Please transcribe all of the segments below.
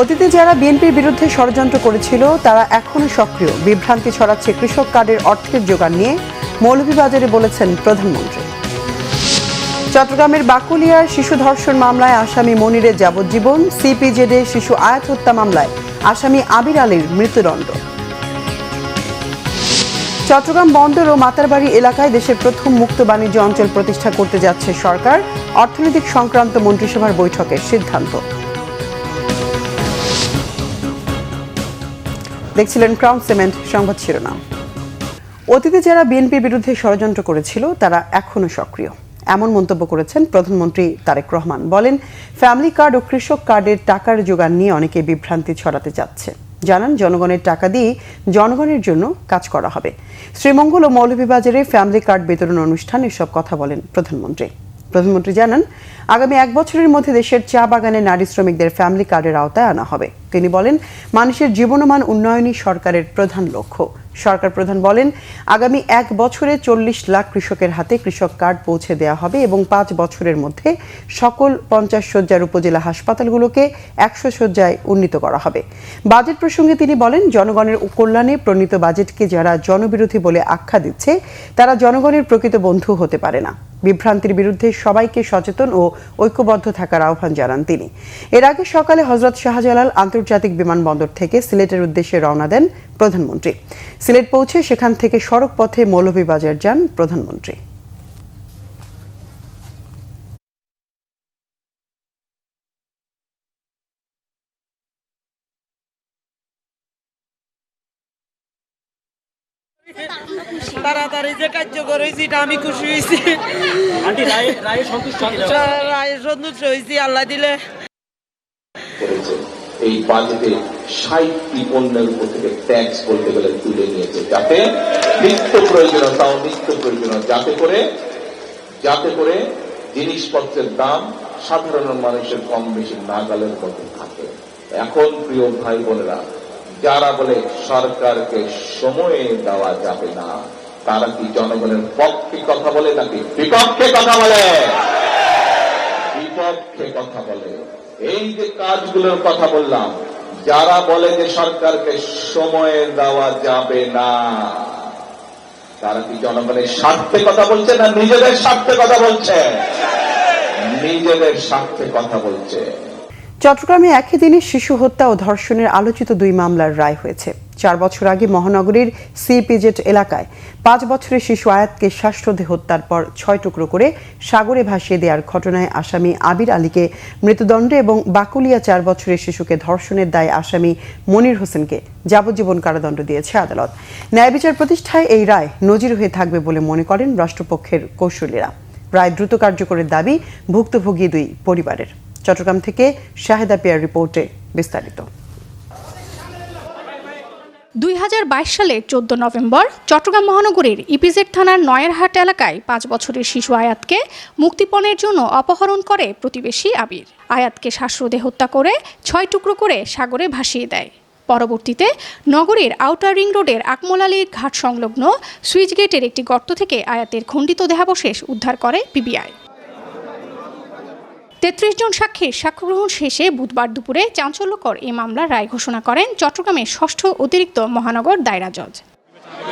অতীতে যারা বিএনপির বিরুদ্ধে ষড়যন্ত্র করেছিল তারা এখনো সক্রিয়। বিভ্রান্তি ছড়াচ্ছে কৃষক কার্ডের অর্থের যোগান নিয়ে মৌলভীবাজারে বলেছেন প্রধানমন্ত্রী। চট্টগ্রামের বাকুলিয়ার শিশু ধর্ষণ মামলায় আসামি মনিরের যাবজ্জীবন, সিপিজেডে শিশু আয়াত হত্যা মামলায় আসামি আবির আলীর মৃত্যুদণ্ড। চট্টগ্রাম বন্দর ও মাতারবাড়ি এলাকায় দেশের প্রথম মুক্ত বাণিজ্য অঞ্চল প্রতিষ্ঠা করতে যাচ্ছে সরকার। অর্থনৈতিক সংক্রান্ত মন্ত্রিসভার বৈঠকের সিদ্ধান্ত। দেখছিলেন ক্রাউন সিমেন্ট সংবাদ শিরোনাম। অতীতে যারা বিএনপির বিরুদ্ধে ষড়যন্ত্র করেছিল তারা এখনো সক্রিয়, এমন মন্তব্য করেছেন প্রধানমন্ত্রী তারেক রহমান। বলেন, ফ্যামিলি কার্ড ও কৃষক কার্ডের টাকার যোগান নিয়ে অনেকে বিভ্রান্তি ছড়াতে যাচ্ছে। জানান, জনগণের টাকা দিয়ে জনগণের জন্য কাজ করা হবে। শ্রীমঙ্গল ও মৌলভীবাজারে ফ্যামিলি কার্ড বিতরণ অনুষ্ঠানে এসব কথা বলেন প্রধানমন্ত্রী। প্রধানমন্ত্রী জানান, আগামী 1 বছরের মধ্যে দেশের চা বাগানের নারী শ্রমিকদের ফ্যামিলি কার্ডের আওতায় আনা হবে। তিনি বলেন, মানুষের জীবনমান উন্নয়নই সরকারের প্রধান লক্ষ্য। সরকার প্রধান বলেন, আগামী 1 বছরে 40 লাখ কৃষকের হাতে কৃষক কার্ড পৌঁছে দেওয়া হবে এবং 5 বছরের মধ্যে সকল 50 শয্যার উপজেলা হাসপাতালগুলোকে 100 শয্যায় উন্নীত করা হবে। বাজেট প্রসঙ্গে তিনি বলেন, জনগণের কল্যাণে প্রণীত বাজেটকে যারা জনবিরোধী বলে আখ্যা দিচ্ছে তারা জনগণের প্রকৃত বন্ধু হতে পারে না। বিভ্রান্তির বিরুদ্ধে সবাইকে সচেতন ও ঐক্যবদ্ধ থাকার আহ্বান জানান তিনি। এর আগে সকালে হযরত শাহজালাল আন্তর্জাতিক বিমানবন্দর থেকে সিলেটের উদ্দেশ্যে রওনা দেন প্রধানমন্ত্রী। সিলেট পৌঁছে সেখান থেকে সড়ক পথে মৌলভীবাজার যান প্রধানমন্ত্রী। তাড়াতাড়ি যে কার্যকর হয়েছি এটা আমি খুশি হয়েছি। রায়ে সন্তুষ্ট হয়েছি আল্লাহ দিলে। এই বাজেটে 60টি পণ্যের উপর থেকে ট্যাক্স বলতে গেলে তুলে নিয়েছে, যাতে নিত্য প্রয়োজনীয় যাতে করে জিনিসপত্রের দাম সাধারণ মানুষের কম বেশি নাগালের মধ্যে থাকে। এখন প্রিয় ভাই বোনেরা, যারা বলে সরকারকে সময় দেওয়া যাবে না, তারা কি জনগণের পক্ষে কথা বলে নাকি বিপক্ষে কথা বলে? বিপক্ষে কথা বলে। এই যে কাজগুলোর কথা বললাম, যারা বলে যে সরকারকে সময় দেওয়া যাবে না, তারা কি জনগণের স্বার্থে কথা বলছে না নিজেদের স্বার্থে কথা বলছে? নিজেদের স্বার্থে কথা বলছে। চট্টগ্রামে একই দিনে শিশু হত্যা ও ধর্ষণের আলোচিত 2 মামলার রায় হয়েছে। 4 বছর আগে মহানগরীর সিপিজেড এলাকায় 5 বছরের শিশু আয়াতকে শ্বাসরোধে হত্যার পর 6 টুকরো করে সাগরে ভাসিয়ে দেওয়ার ঘটনায় আসামি আবির আলীকে মৃত্যুদণ্ডে এবং বাকুলিয়া 4 বছরের শিশুকে ধর্ষণের দায়ে আসামি মনির হোসেনকে যাবজ্জীবন কারাদণ্ড দিয়েছে আদালত। ন্যায় বিচার প্রতিষ্ঠায় এই রায় নজির হয়ে থাকবে বলে মনে করেন রাষ্ট্রপক্ষের কৌশলীরা। রায় দ্রুত কার্যকরের দাবি ভুক্তভোগী 2 পরিবারের। চট্টগ্রাম থেকে শাহেদা পিয়ার রিপোর্টে বিস্তারিত। 2022 সালের 14 নভেম্বর চট্টগ্রাম মহানগরীর ইপিজেড থানার নয়েরহাট এলাকায় 5 বছরের শিশু আয়াতকে মুক্তিপণের জন্য অপহরণ করে প্রতিবেশী আবির। আয়াতকে শ্বাসরোধে হত্যা করে 6 টুকরো করে সাগরে ভাসিয়ে দেয়। পরবর্তীতে নগরীর আউটার রিং রোডের আকমল আলীর ঘাট সংলগ্ন সুইচ গেটের একটি গর্ত থেকে আয়াতের খণ্ডিত দেহাবশেষ উদ্ধার করে পিবিআই। 33 জন সাক্ষীর সাক্ষ্য গ্রহণ শেষে বুধবার দুপুরে চাঞ্চল্যকর এই মামলার রায় ঘোষণা করেন চট্টগ্রামের 6ষ্ঠ অতিরিক্ত মহানগর দায়রা জজ।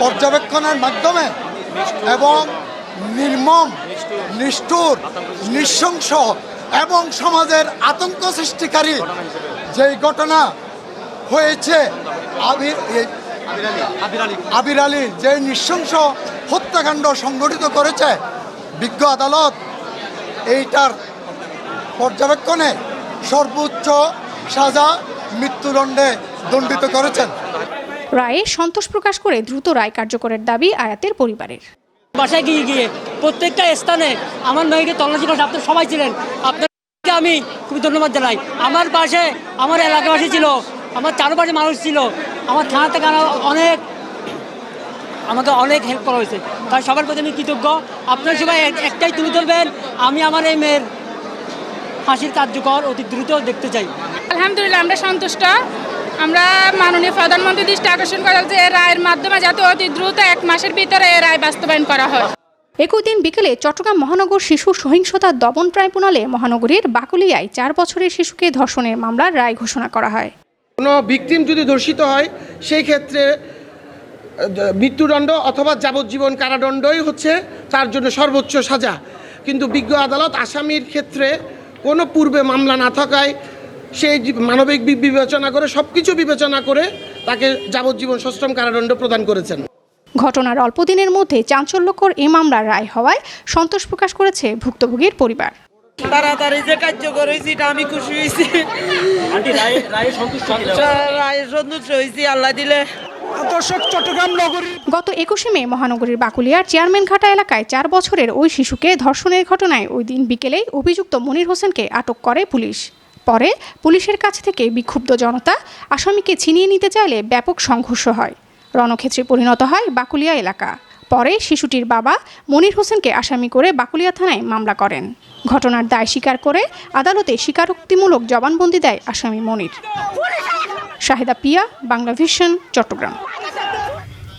পর্যবেক্ষণের মাধ্যমে এবং নির্মম, নিষ্ঠুর, নৃশংস এবং সমাজের আতঙ্ক সৃষ্টিকারী যেই ঘটনা হয়েছে আবির আলী যে নৃশংস হত্যাকাণ্ড সংঘটিত করেছে, বিজ্ঞ আদালত এইটার পর্যবেক্ষণে সর্বোচ্চ সাজা মৃত্যুদণ্ডে দণ্ডিত করেছেন। রায়ে সন্তোষ প্রকাশ করে দ্রুত রায় কার্যকরের দাবি আয়াতের পরিবারের। বাসায় গিয়ে প্রত্যেকটা স্থানে আমার মেয়েকে তল্লাশি করে আপনার সবাই ছিলেন, আপনাকে আমি খুবই ধন্যবাদ জানাই। আমার পাশে আমার এলাকাবাসী ছিল, আমার চারপাশে মানুষ ছিল, আমার থানা থেকে আমাকে অনেক হেল্প করা হয়েছে, তাই সবার প্রতি আমি কৃতজ্ঞ। আপনার সবাই একটাই তুলে ধরবেন, আমি আমার এই মেয়ের ফাঁসির কার্যকর অতি দ্রুত দেখতে চাই। আলহামদুলিল্লাহ, আমরা সন্তুষ্ট। আমরা মাননীয় প্রধানমন্ত্রীর দৃষ্টি আকর্ষণ করা যে রায়ের মাধ্যমে যাতে অতি দ্রুত 1 মাসের ভিতরে এই রায় বাস্তবায়ন করা হয়। একই দিন বিকেলে চট্টগ্রাম মহানগর শিশু সহিংসতা দমন ট্রাইব্যুনালে মহানগরীর বাকুলিয়ায় 4 বছরের শিশুকে ধর্ষণের মামলার রায় ঘোষণা করা হয়। কোনো ভিকটিম যদি ধর্ষিত হয় সেই ক্ষেত্রে মৃত্যুদণ্ড অথবা যাবজ্জীবন কারাদণ্ডই হচ্ছে তার জন্য সর্বোচ্চ সাজা। কিন্তু বিজ্ঞ আদালত আসামির ক্ষেত্রে কোনো পূর্বে মামলা না থাকায় সেই মানবিক বিবেচনা করে সবকিছু বিবেচনা করে তাকে যাবজ্জীবন সশ্রম কারাদণ্ড প্রদান করেছেন। ঘটনার অল্প দিনের মধ্যে চাঞ্চল্যকর এই মামলার রায় হওয়ায় সন্তোষ প্রকাশ করেছে ভুক্তভোগীর পরিবার। তাড়াতাড়ি যে কার্যকর হয়েছে এটা আমি খুশি হয়েছি। রায়ে সন্তুষ্ট হয়েছি আল্লাহ দিলে। চট্টগ্রাম নগরী গত 21শে মে মহানগরীর বাকুলিয়ার চেয়ারম্যানঘাটা এলাকায় 4 বছরের ওই শিশুকে ধর্ষণের ঘটনায় ওই দিন বিকেলেই অভিযুক্ত মনির হোসেনকে আটক করে পুলিশ। পরে পুলিশের কাছ থেকে বিক্ষুব্ধ জনতা আসামিকে ছিনিয়ে নিতে চাইলে ব্যাপক সংঘর্ষ হয়। রণক্ষেত্রে পরিণত হয় বাকুলিয়া এলাকা। পরে শিশুটির বাবা মনির হোসেনকে আসামি করে বাকুলিয়া থানায় মামলা করেন। ঘটনার দায় স্বীকার করে আদালতে স্বীকারোক্তিমূলক জবানবন্দি দেয় আসামি মনির। শাহিদা পিয়া, বাংলা ভিশন, চট্টগ্রাম।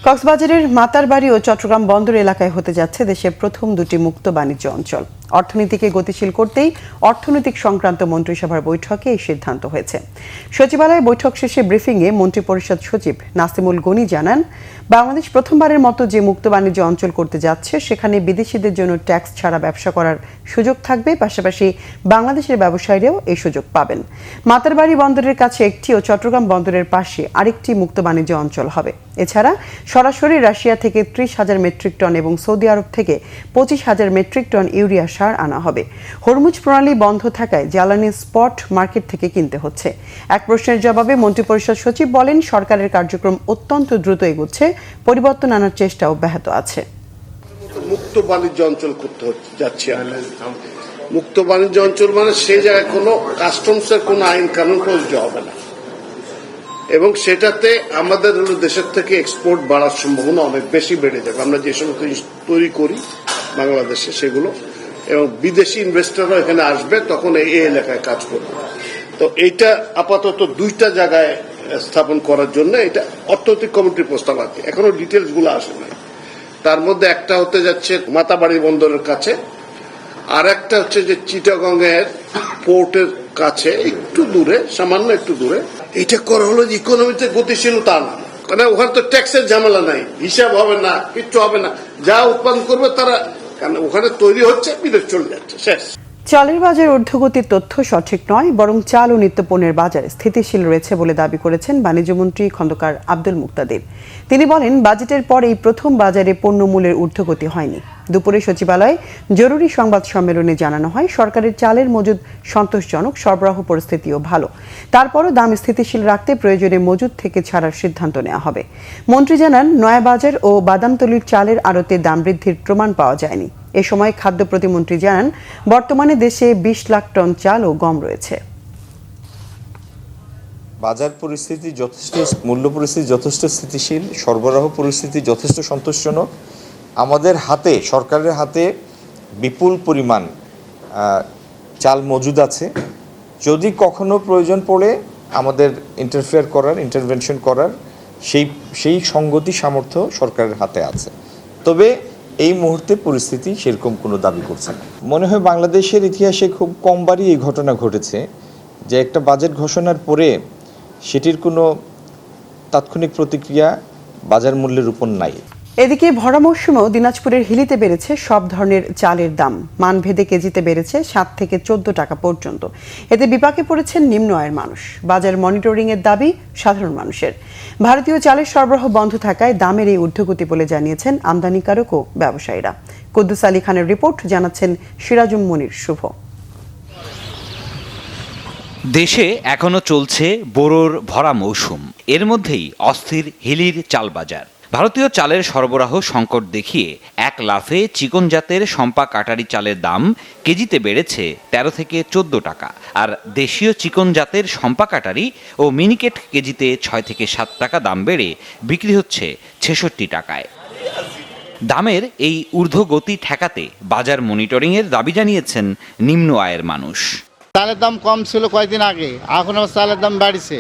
কক্সবাজারের মাতারবাড়ি ও চট্টগ্রাম বন্দর এলাকায় হতে যাচ্ছে দেশের প্রথম 2টি মুক্ত বাণিজ্য অঞ্চল। অর্থনীতিকে গতিশীল করতেই অর্থনৈতিক সংক্রান্ত মন্ত্রিসভার বৈঠকে এই সিদ্ধান্ত হয়েছে। সচিবালয়ে বৈঠক শেষে ব্রিফিংয়ে মন্ত্রিপরিষদ সচিব নাসিমুল গনি জানান, বাংলাদেশ প্রথমবারের মতো যে মুক্ত বাণিজ্য অঞ্চল করতে যাচ্ছে সেখানে বিদেশিদের জন্য ট্যাক্স ছাড়া ব্যবসা করার সুযোগ থাকবে, পাশাপাশি বাংলাদেশের ব্যবসায়ীরাও এই সুযোগ পাবেন। মাতারবাড়ি বন্দরের কাছে একটি ও চট্টগ্রাম বন্দরের পাশে আরেকটি মুক্ত বাণিজ্য অঞ্চল হবে। এছাড়া সরাসরি রাশিয়া থেকে 30,000 মেট্রিক টন এবং সৌদি আরব থেকে 25,000 মেট্রিক টন ইউরিয়া সার আনা হবে। হরমুজ প্রণালী বন্ধ থাকায় জ্বালানি স্পট মার্কেট থেকে কিনতে হচ্ছে। এক প্রশ্নের জবাবে মন্ত্রিপরিষদ সচিব বলেন, সরকারের কার্যক্রম অত্যন্ত দ্রুত এগোচ্ছে, পরিবর্তন আনার চেষ্টা অব্যাহত আছে। মুক্ত বাণিজ্য অঞ্চল করতে যাচ্ছি। মুক্ত বাণিজ্য অঞ্চল মানে সেই জায়গায় কোনো কাস্টমসের কোনো আইন কানুন প্রযোজ্য হবে না, এবং সেটাতে আমাদের দেশের থেকে এক্সপোর্ট বাড়ার সম্ভাবনা অনেক বেশি বেড়ে যাবে। আমরা যে সমস্ত তৈরি করি বাংলাদেশে সেগুলো, এবং বিদেশি ইনভেস্টররা এখানে আসবে, তখন এই এলাকায় কাজ করবে। তো এইটা আপাতত 2টা জায়গায় স্থাপন করার জন্য এটা অর্থনৈতিক কমিটির প্রস্তাব আছে, এখনো ডিটেলস গুলো আসে নাই। তার মধ্যে একটা হতে যাচ্ছে মাতাবাড়ি বন্দরের কাছে, আর একটা হচ্ছে যে চিটাগং এর পোর্টের কাছে একটু দূরে, সামান্য একটু দূরে। এটা করা হলো যে ইকোনমিতে গতিশীলতা আনা, কারণ ওখানে তো ট্যাক্সের ঝামেলা নাই, হিসাব হবে না, কিচ্ছু হবে না, যা উৎপাদন করবে তারা, কারণ ওখানে তৈরি হচ্ছে, বিদেশ চলে যাচ্ছে, শেষ। চালের বাজার ঊর্ধ্বগতির তথ্য সঠিক নয়, বরং চাল ও নিত্যপণ্যের বাজার স্থিতিশীল রয়েছে বলে দাবি করেছেন বাণিজ্যমন্ত্রী খন্দকার আব্দুল মুক্তাদির। তিনি বলেন, বাজেটের পর এই প্রথম বাজারে পণ্যমূল্যের ঊর্ধ্বগতি হয়নি। দুপুরে সচিবালয়ে জরুরি সংবাদ সম্মেলনে জানানো হয়, সরকারের চালের মজুদ সন্তোষজনক, সরবরাহ পরিস্থিতিও ভালো। তারপরও দাম স্থিতিশীল রাখতে প্রয়োজনে মজুদ থেকে ছাড়ার সিদ্ধান্ত নেওয়া হবে। মন্ত্রী জানান, নয়াবাজার ও বাদামতলীর চালের আড়তে দাম বৃদ্ধির প্রমাণ পাওয়া যায়নি। এ সময় খাদ্য প্রতিমন্ত্রী জানান, বর্তমানে দেশে 20 লাখ টন চাল ও গম রয়েছে। বাজার পরিস্থিতি যথেষ্ট, মূল্য পরিস্থিতি যথেষ্ট স্থিতিশীল, সরবরাহ পরিস্থিতি যথেষ্ট সন্তোষজনক। আমাদের হাতে, সরকারের হাতে বিপুল পরিমাণ চাল মজুদ আছে। যদি কখনো প্রয়োজন পড়ে আমাদের ইন্টারভেনশন করার সেই সঙ্গতি সামর্থ্য সরকারের হাতে আছে। তবে এই মুহূর্তে পরিস্থিতি সেরকম কোনো দাবি করছে না। মনে হয় বাংলাদেশের ইতিহাসে খুব কমবারই এই ঘটনা ঘটেছে যে একটা বাজেট ঘোষণার পরে সেটির কোনো তাৎক্ষণিক প্রতিক্রিয়া বাজার মূল্যের উপর নাই। এদিকে ভরা মৌসুমেও দিনাজপুরের হিলিতে বেড়েছে সব ধরনের চালের দাম। মানভেদে কেজিতে বেড়েছে 7 থেকে 14 টাকা পর্যন্ত। এতে বিপাকে পড়েছেন নিম্ন আয়ের মানুষ। বাজার মনিটরিং এর দাবি সাধারণ মানুষের। ভারতীয় চালের সরবরাহ বন্ধ থাকায় দামের এই ঊর্ধ্বগতি বলে জানিয়েছেন আমদানিকারক ও ব্যবসায়ীরা। কুদ্দুস আলী খানের রিপোর্ট, জানাচ্ছেন সিরাজুম মনির শুভ। দেশে এখনো চলছে বোরোর ভরা মৌসুম, এর মধ্যেই অস্থির হিলির চাল বাজার। ভারতীয় চালের সরবরাহ সংকট দেখিয়ে এক লাফে চিকন জাতের শম্পা কাটারি চালের দাম কেজিতে বেড়েছে 13 থেকে 14 টাকা, আর দেশীয় চিকন জাতের শম্পা কাটারি ও মিনিকেট কেজিতে 6 থেকে 7 টাকা দাম বেড়ে বিক্রি হচ্ছে 66 টাকায়। দামের এই ঊর্ধ্বগতি ঠেকাতে বাজার মনিটরিংয়ের দাবি জানিয়েছেন নিম্ন আয়ের মানুষ। চালের দাম কম ছিল কয়েকদিন আগে, এখন আমার চালের দাম বাড়ছে,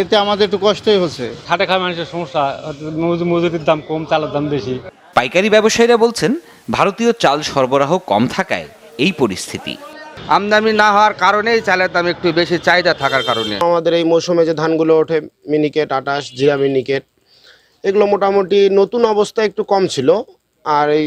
এতে আমাদের একটু কষ্টই হচ্ছে। খাটে খাওয়া মানুষের সমস্যা, মজুরির দাম কম, চালের দাম বেশি। পাইকারি ব্যবসায়ীরা বলছেন, ভারতীয় চাল সরবরাহ কম থাকায় এই পরিস্থিতি। আমদানি না হওয়ার কারণেই চালের দাম একটু বেশি চাহিদা থাকার কারণে আমাদের এই মৌসুমে যে ধানগুলো ওঠে মিনিকেট 28 জিরা মিনিকেট এগুলো মোটামুটি নতুন অবস্থায় একটু কম ছিল, আর এই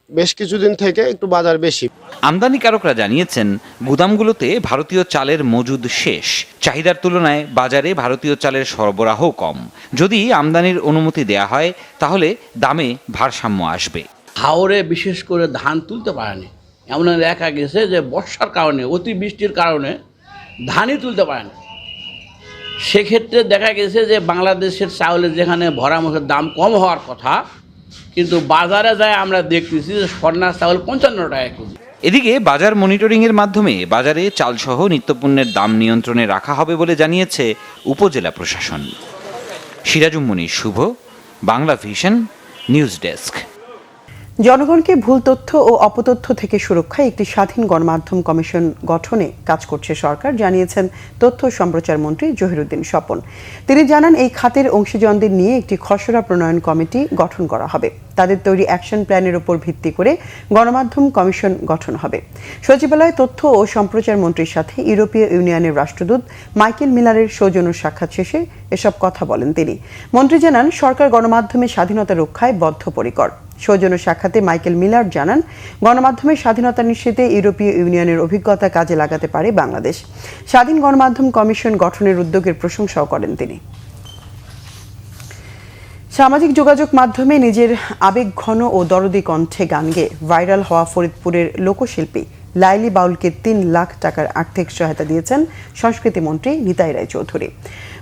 বেশ কিছুদিন থেকে একটু বাজার বেশি। আমদানিকারকরা জানিয়েছেন গুদামগুলোতে ভারতীয় চালের মজুদ শেষ, চাহিদার তুলনায় বাজারে ভারতীয় চালের সরবরাহ কম। যদি আমদানির অনুমতি দেয়া হয় তাহলে দামে ভারসাম্য আসবে। হাওরে বিশেষ করে ধান তুলতে পারেনি, এমন দেখা গেছে যে বর্ষার কারণে অতিবৃষ্টির কারণে ধানই তুলতে পারে না। সেক্ষেত্রে দেখা গেছে যে বাংলাদেশের চাউলের যেখানে ভরা মাছের দাম কম হওয়ার কথা, কিন্তু বাজারে যায় আমরা দেখতেছি যে স্বর্ণার চাউল 55 টাকা কেজি। এদিকে বাজার মনিটরিংয়ের মাধ্যমে বাজারে চালসহ নিত্যপণ্যের দাম নিয়ন্ত্রণে রাখা হবে বলে জানিয়েছে উপজেলা প্রশাসন। সিরাজুম মুনির শুভ, বাংলা ভিশন, নিউজ ডেস্ক। জনগণকে ভুল তথ্য ও অপতথ্য থেকে সুরক্ষায় একটি স্বাধীন গণমাধ্যম কমিশন গঠনে কাজ করছে সরকার, জানিয়েছেন তথ্য সম্প্রচার মন্ত্রী জহিরুদ্দিন স্বপন। তিনি জানান, এই খাতের অংশীজনদের নিয়ে একটি খসড়া প্রণয়ন কমিটি গঠন করা হবে। তাদের তৈরি অ্যাকশন প্ল্যানের উপর ভিত্তি করে গণমাধ্যম কমিশন গঠন হবে। সচিবালয়ে তথ্য ও সম্প্রচার মন্ত্রীর সাথে ইউরোপীয় ইউনিয়নের রাষ্ট্রদূত মাইকেল মিলারের সৌজন্য সাক্ষাৎ শেষে এসব কথা বলেন তিনি। মন্ত্রী জানান, সরকার গণমাধ্যমের স্বাধীনতা রক্ষায় বদ্ধপরিকর। সৌজন্য সাক্ষাতে মাইকেল মিলার জানান, গণমাধ্যমের স্বাধীনতা নিশ্চিতে ইউরোপীয় ইউনিয়নের অভিজ্ঞতা কাজে লাগাতে পারে বাংলাদেশ। স্বাধীন গণমাধ্যম কমিশন গঠনের উদ্যোগের প্রশংসাও করেন তিনি। সামাজিক যোগাযোগ মাধ্যমে নিজের আবেগঘন ও দরদি কণ্ঠে গান গেয়ে ভাইরাল হওয়া ফরিদপুরের লোকশিল্পী লাইলি বাউলকে 3 লাখ টাকার আর্থিক সহায়তা দিয়েছেন সংস্কৃতি মন্ত্রী নিতাই রায়চৌধুরী।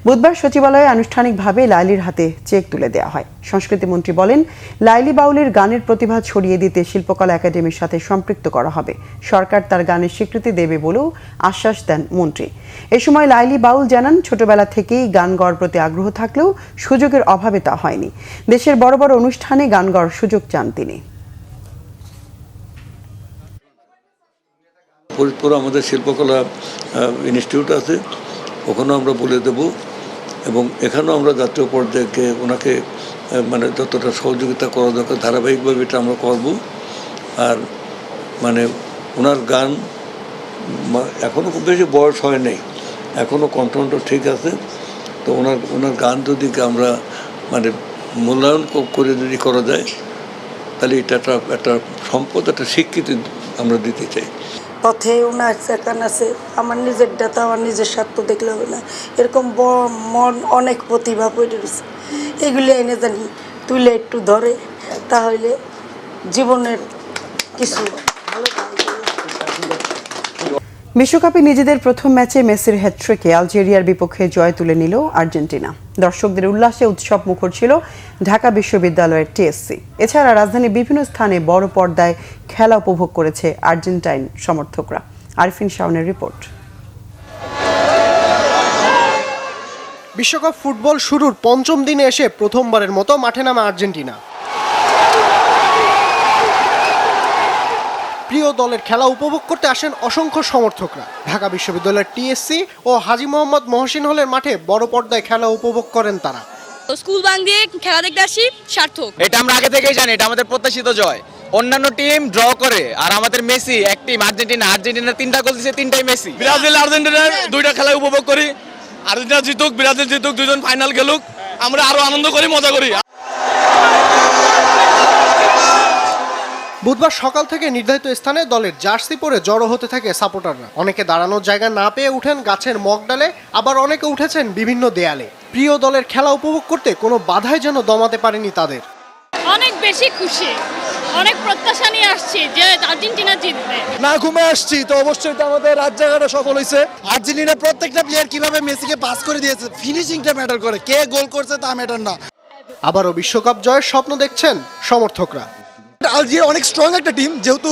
বুধবার সচিবালয়ে আনুষ্ঠানিকভাবে লাইলির হাতে চেক তুলে দেওয়া হয়। সংস্কৃতি মন্ত্রী বলেন, লাইলি বাউলের গানের প্রতিভা ছড়িয়ে দিতে শিল্পকলা একাডেমির সাথে সম্পৃক্ত করা হবে। সরকার তার গানের স্বীকৃতি দেবে বলেও আশ্বাস দেন মন্ত্রী। এ সময় লাইলি বাউল জানান, ছোটবেলা থেকেই গান গাওয়ার প্রতি আগ্রহ থাকলেও সুযোগের অভাবে তা হয়নি। দেশের বড় বড় অনুষ্ঠানে গান গাওয়ার সুযোগ চান তিনি। ফরিদপুর আমাদের শিল্পকলা ইনস্টিটিউট আছে, ওখানেও আমরা বলে দেব, এবং এখানেও আমরা জাতীয় পর্যায়ে ওনাকে মানে যতটা সহযোগিতা করা দরকার ধারাবাহিকভাবে এটা আমরা করব। আর মানে ওনার গান এখনও খুব বেশি বয়স হয় নাই, এখনও কণ্ঠ ঠিক আছে। তো ওনার গান যদি আমরা মানে মূল্যায়ন করে যদি করা যায়, তাহলে এটা একটা সম্পদ, একটা স্বীকৃতি আমরা দিতে চাই। পথে ওনার গান আছে, আমার নিজের ডাটা আমার নিজের স্বার্থ দেখলে হবে না, এরকম মন অনেক প্রতিভা পড়ে রয়েছে, এগুলি এনে জানি তুলে একটু ধরে, তাহলে জীবনের কিছু ভালো। বিশ্বকাপে নিজেদের প্রথম ম্যাচে মেসির হ্যাটট্রিকে আলজেরিয়ার বিপক্ষে জয় তুলে নিল আর্জেন্টিনা। দর্শকদের উল্লাসে উৎসব মুখর ছিল ঢাকা বিশ্ববিদ্যালয়ের টিএসসি। এছাড়া রাজধানীর বিভিন্ন স্থানে বড় পর্দায় খেলা উপভোগ করেছে আর্জেন্টাইন সমর্থকরা। আরিফিন শাওনের রিপোর্ট। বিশ্বকাপ ফুটবল শুরুর পঞ্চম দিনে এসে প্রথমবারের মতো মাঠে নামে আর্জেন্টিনা। প্রিয় দলের খেলা উপভোগ করতে আসেন অসংখ্য সমর্থকরা। ঢাকা বিশ্ববিদ্যালয়ের টিএসসি ও হাজী মোহাম্মদ মহসিন হলের মাঠে বড় পর্দায় খেলা উপভোগ করেন তারা। স্কুল বাং দিয়ে খেলা দেখতে আসি সার্থক। এটা আমরা আগে থেকেই জানি, এটা আমাদের প্রত্যাশিত জয়। অন্যান্য টিম ড্র করে, আর আমাদের মেসি এক টিম আর্জেন্টিনা 3টা গোল দিয়েছে, 3টাই মেসি। ব্রাজিল আর্জেন্টিনার 2টা খেলা উপভোগ করি, আর্জেন্টিনা জিতুক ব্রাজিল জিতুক, দুজন ফাইনাল গেলুক, আমরা আরো আনন্দ করি, মজা করি। বুধবার সকাল থেকে নির্ধারিত স্থানে দলের জার্সি পরে জড়ো হতে থাকে সাপোর্টাররা। অনেকে দাঁড়ানোর জায়গা না পেয়ে উঠেন গাছের মগডালে, আবার অনেকে উঠেছেন বিভিন্ন দেয়ালে। প্রিয় দলের খেলা উপভোগ করতে কোনো বাধাই যেন দমাতে পারেনি তাদের। অনেক বেশি খুশি, অনেক প্রত্যাশা নিয়ে আসছি যে আর্জেন্টিনা জিতবে। না ঘুমে আসছি তো অবশ্যই তো আমাদের রাত জায়গাটা সফল হয়েছে। আর্জেন্টিনা প্রত্যেকটা প্লেয়ার কিভাবে মেসিকে পাস করে দিয়েছে, ফিনিশিংটা ম্যাটার করে, কে গোল করছে তা ম্যাটার না। আবারও বিশ্বকাপ জয়ের স্বপ্ন দেখছেন সমর্থকরা। আলজেরিয়া অনেক স্ট্রং একটা টিম, যেহেতু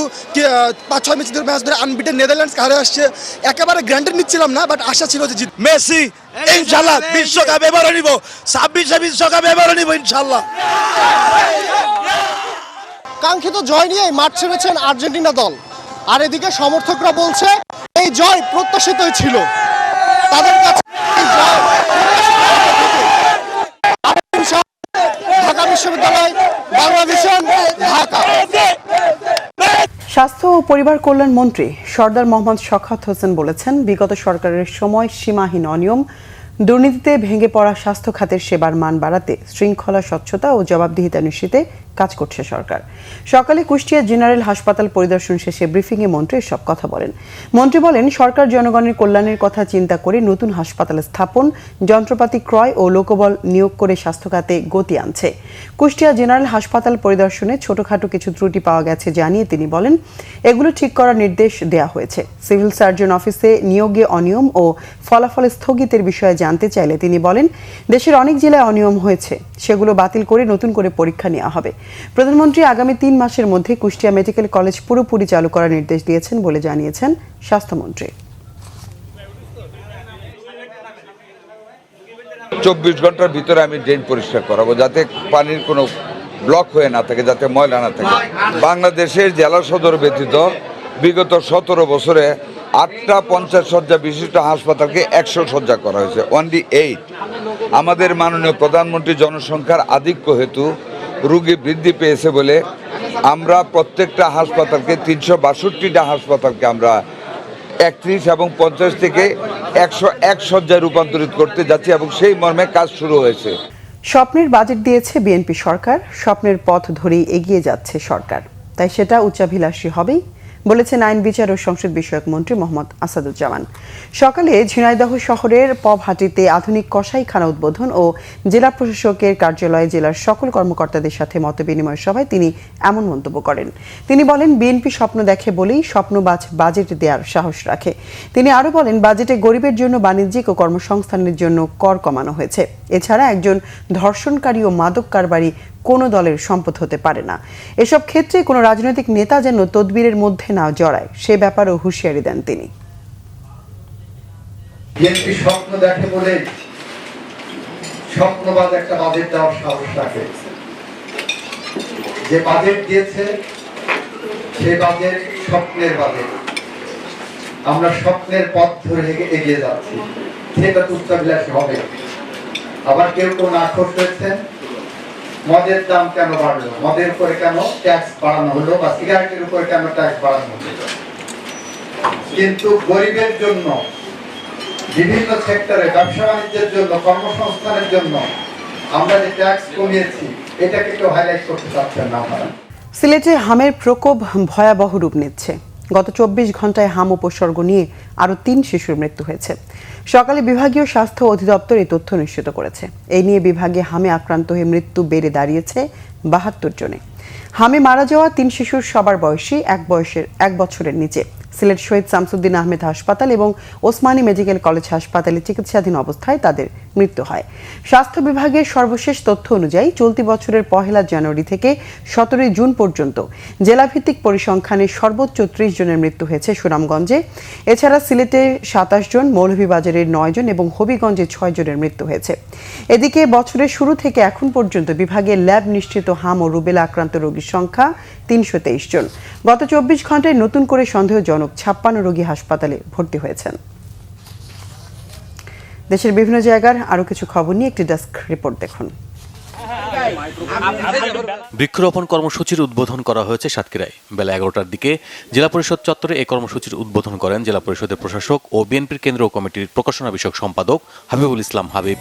5-6 ম্যাচ ধরে আনবিটেন নেদারল্যান্ডস হারে আসছে, একেবারে গ্র্যান্টেড নিচ্ছিলাম না, বাট আশা ছিল যে জিত মেসি ইনশাআল্লাহ বিশ্বকাপ এবারও নিব, 26 বিশ্বকাপ এবারও নিব ইনশাআল্লাহ। কাঙ্ক্ষিত জয় নিয়ে মাঠ ছেড়েছেন আর্জেন্টিনা দল, আর এদিকে সমর্থকরা বলছে এই জয় প্রত্যাশিতই ছিল তাদের কাছে। ঢাকা বিশ্ববিদ্যালয়, বাংলা ভিশন, ঢাকা। পরিবার কল্যাণ মন্ত্রী সরদার মোহাম্মদ শওকত হোসেন বলেছেন, বিগত সরকারের সময় সীমাহীন অনিয়ম, দুর্নীতিতে ভেঙে পড়া স্বাস্থ্য খাতের সেবার মান বাড়াতে শৃঙ্খলা, স্বচ্ছতা ও জবাবদিহিতা নিশ্চিতে কাজ করছে সরকার। সকালে কুষ্টিয়া জেনারেল হাসপাতাল পরিদর্শন শেষে ব্রিফিংয়ে মন্ত্রী এসব কথা বলেন। মন্ত্রী বলেন, সরকার জনগণের কল্যাণের কথা চিন্তা করে নতুন হাসপাতাল স্থাপন, যন্ত্রপাতি ক্রয় ও লোকবল নিয়োগ করে স্বাস্থ্য খাতে গতি আনছে। কুষ্টিয়া জেনারেল হাসপাতাল পরিদর্শনে ছোটখাটো কিছু ত্রুটি পাওয়া গেছে জানিয়ে তিনি বলেন, এগুলো ঠিক করার নির্দেশ দেওয়া হয়েছে। সিভিল সার্জন অফিসে নিয়োগে অনিয়ম ও ফলাফল স্থগিতের বিষয়ে জানতে চাইলে তিনি বলেন, দেশের অনেক জেলায় অনিয়ম হয়েছে, সেগুলো বাতিল করে নতুন করে পরীক্ষা নেওয়া হবে। প্রধানমন্ত্রী আগামী 3 মাসের মধ্যে কুষ্টিয়া মেডিকেল কলেজ পুরোপুরি চালু করার নির্দেশ দিয়েছেন বলে জানিয়েছেন স্বাস্থ্যমন্ত্রী। 24 ঘন্টার ভিতরে আমি ড্রেন পরিষ্কার করাবো, যাতে পানির কোনো ব্লক হয়ে না থাকে, যাতে ময়লা না থাকে। বাংলাদেশের জেলা সদর ব্যতীত বিগত 17 বছরে 8টা 50 শয্যা বিশিষ্ট হাসপাতালকে 100 শয্যা করা হয়েছে, অনলি 8। আমাদের মাননীয় প্রধানমন্ত্রী জনসংখ্যার আধিক্য হেতু রোগী বৃদ্ধি পেয়েছে বলে আমরা প্রত্যেকটা হাসপাতালকে 362টা হাসপাতালকে আমরা 31 এবং 50 থেকে 101 শয্যায় রূপান্তরিত করতে যাচ্ছি এবং সেই মর্মে কাজ শুরু হয়েছে। স্বপ্নের বাজেট দিয়েছে বিএনপি সরকার, স্বপ্নের পথ ধরেই এগিয়ে যাচ্ছে সরকার, তাই সেটা উচ্চাভিলাষী হবেই বলেছেন আইন বিচার ও সংসদ বিষয়ক মন্ত্রী মোহাম্মদ আসাদুজ্জামান। সকালে ঝিনাইদহ শহরের পবহাটিতে আধুনিক কসাইখানা উদ্বোধন ও জেলা প্রশাসকের কার্যালয়ে জেলার সকল কর্মকর্তাদের সাথে মতবিনিময় সভায় তিনি এমন মন্তব্য করেন। তিনি বলেন, বিএনপি স্বপ্ন দেখে বলেই স্বপ্নবাজ বাজেট দেওয়ার সাহস রাখে। তিনি আরও বলেন, বাজেটে গরিবের জন্য বাণিজ্যিক ও কর্মসংস্থানের জন্য কর কমানো হয়েছে। এছাড়া একজন ধর্ষণকারী ও মাদক কারবারি কোনো দলের সম্পদ হতে পারে না। এসব ক্ষেত্রে কোনো রাজনৈতিক নেতা যেন তদবিরের মধ্যে না জড়ায়, সে ব্যাপারেও হুঁশিয়ারি দেন তিনি। বিএনপি স্বপ্ন দেখে বলে স্বপ্নবাদ একটা বাজেট দেওয়ার সাহস রাখে। যে বাজেট দিয়েছে সে বাজেট স্বপ্নের বাজেট। আমরা স্বপ্নের পথ ধরে এগিয়ে যাচ্ছি, সেটা তুচ্ছবিলাসী হবে। আবার কেউ কোন আক্রোশ হয়েছেন, মদের দাম কেন বাড়লো, মদের উপরে কেন ট্যাক্স বাড়ানো হলো, বা সিগারেটের উপরে কেন ট্যাক্স বাড়ানো হলো। কিন্তু গরিবের জন্য, বিভিন্ন সেক্টরে ব্যবসা বাণিজ্যের জন্য, কর্মসংস্থানের জন্য আমরা যে ট্যাক্স কমিয়েছি, এটাকে কেউ হাইলাইট করতে চাচ্ছেন না। আপনারা সিলেটে হামের প্রকোপ ভয়াবহ রূপ নিচ্ছে। গত 24 ঘন্টায় হাম উপসর্গ নিয়ে আরও 3 শিশুর মৃত্যু হয়েছে। সকালে বিভাগীয় স্বাস্থ্য অধিদপ্তর এই তথ্য নিশ্চিত করেছে। এই নিয়ে বিভাগে হামে আক্রান্ত হয়ে মৃত্যু বেড়ে দাঁড়িয়েছে 72 জনে। হামে মারা যাওয়া 3 শিশুর সবার বয়সী 1 বছরের নিচে। সিলেট শহীদ শামসুদ্দিন আহমেদ হাসপাতাল এবং ওসমানী মেডিকেল কলেজ হাসপাতালে চিকিৎসাধীন অবস্থায় তাদের মৃত্যু হয়। স্বাস্থ্য বিভাগের সর্বশেষ তথ্য অনুযায়ী চলতি বছরের 1 জানুয়ারি থেকে 17 জুন পর্যন্ত জেলাভিত্তিক পরিসংখ্যানে সর্বোচ্চ 30 জনের মৃত্যু হয়েছে সুনামগঞ্জে। এছাড়া সিলেটে 27 জন, মৌলভীবাজারের 9 জন এবং হবিগঞ্জে 6 জনের মৃত্যু হয়েছে। এদিকে বছরের শুরু থেকে এখন পর্যন্ত বিভাগে ল্যাব নিশ্চিত হাম ও রুবেলা আক্রান্ত রোগীর সংখ্যা 323 জন। গত 24 ঘন্টায় নতুন করে সন্দেহজনক 56 রোগী হাসপাতালে ভর্তি হয়েছেন। দেশের বিভিন্ন জায়গার আরো কিছু খবর নিয়ে একটি ডেস্ক রিপোর্ট দেখুন। বৃক্ষরোপণ কর্মসূচির উদ্বোধন করা হয়েছে সাতক্ষীরায়। বেলা 11টার দিকে জেলা পরিষদ চত্বরে এই কর্মসূচির উদ্বোধন করেন জেলা পরিষদের প্রশাসক ও বিএনপির কেন্দ্রীয় কমিটির প্রকাশনা বিষয়ক সম্পাদক হাবিবুল ইসলাম হাবিব।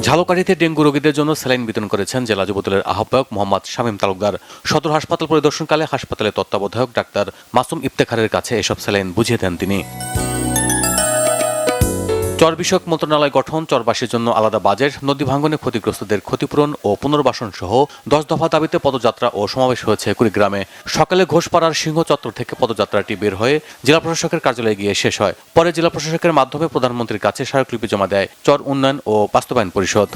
ঝালকাঠিতে ডেঙ্গু রোগীদের জন্য স্যালাইন বিতরণ করেছেন জেলা যুবদলের আহ্বায়ক মোহাম্মদ শামীম তালুকদার। সদর হাসপাতাল পরিদর্শনকালে হাসপাতালের তত্ত্বাবধায়ক ডাক্তার মাসুম ইফতেখারের কাছে এসব স্যালাইন বুঝিয়ে দেন তিনি। চর বিষয়ক মন্ত্রণালয় গঠন, চরবাসীর জন্য আলাদা বাজেট, নদী ভাঙ্গনে ক্ষতিগ্রস্তদের ক্ষতিপূরণ ও পুনর্বাসন সহ 10 দফা দাবিতে পদযাত্রা ও সমাবেশ হয়েছে কুড়িগ্রামে। সকালে ঘোষপাড়ার সিংহ চত্বর থেকে পদযাত্রাটি বের হয়ে জেলা প্রশাসকের কার্যালয়ে গিয়ে শেষ হয়। পরে জেলা প্রশাসকের মাধ্যমে প্রধানমন্ত্রীর কাছে স্মারকলিপি জমা দেয় চর উন্নয়ন ও বাস্তবায়ন পরিষদ।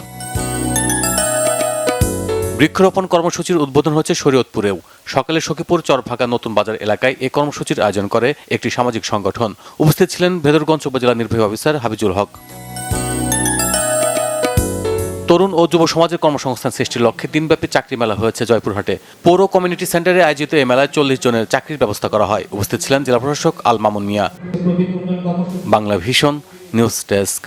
বৃক্ষরোপণ কর্মসূচির উদ্বোধন হচ্ছে শরীয়তপুরেও। সকালে সখীপুর চরভাগা নতুন বাজার এলাকায় এই কর্মসূচির আয়োজন করে একটি সামাজিক সংগঠন। উপস্থিত ছিলেন ভেদরগঞ্জ উপজেলা নির্বাহী অফিসার হাবিজুল হক। তরুণ ও যুব সমাজের কর্মসংস্থান সৃষ্টির লক্ষ্যে দিনব্যাপী চাকরি মেলা হয়েছে জয়পুরহাটে। পৌর কমিউনিটি সেন্টারে আয়োজিত এই মেলায় 40 জনের চাকরির ব্যবস্থা করা হয়। উপস্থিত ছিলেন জেলা প্রশাসক Al Mamun Mia. Bangla Vision news desk.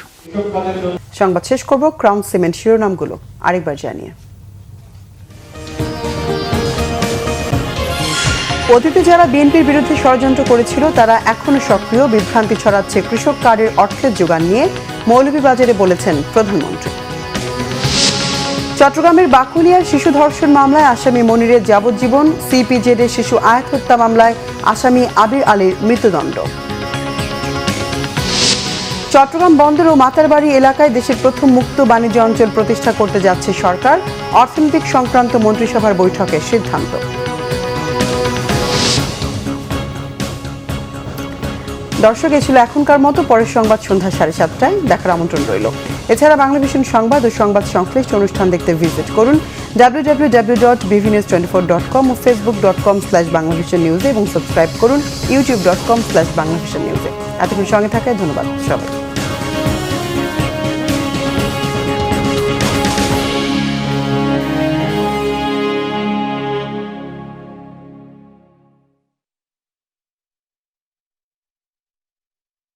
সংবাদ শেষ করব ক্রাউন সিমেন্ট শিরোনামগুলো আরেকবার জানিয়ে। অতীতে যারা বিএনপির বিরুদ্ধে ষড়যন্ত্র করেছিল তারা এখনো সক্রিয়, বিভ্রান্তি ছড়াচ্ছে কৃষক কার্ডের অর্থের যোগান নিয়ে মৌলভীবাজারে বলেছেন প্রধানমন্ত্রী। চট্টগ্রামের বাকুলিয়ার শিশু ধর্ষণ মামলায় আসামি মনিরের যাবজ্জীবন, সিপিজেডের শিশু আয়াত হত্যা মামলায় আসামি আবির আলীর মৃত্যুদণ্ড। চট্টগ্রাম বন্দর ও মাতারবাড়ি এলাকায় দেশের প্রথম মুক্ত বাণিজ্য অঞ্চল প্রতিষ্ঠা করতে যাচ্ছে সরকার, অর্থনৈতিক সংক্রান্ত মন্ত্রিসভার বৈঠকের সিদ্ধান্ত। দর্শক, এ ছিল এখনকার মতো। পরের সংবাদ সন্ধ্যা 7:30টায় দেখার আমন্ত্রণ রইল। এছাড়া বাংলাভিশন সংবাদ ও সংবাদ সংশ্লিষ্ট অনুষ্ঠান দেখতে ভিজিট করুন www.bvnews24.com ও facebook.com/banglavisionnews এবং সাবস্ক্রাইব করুন youtube.com/banglavisionnews। এতক্ষণ সঙ্গে থাকায় ধন্যবাদ সবাই।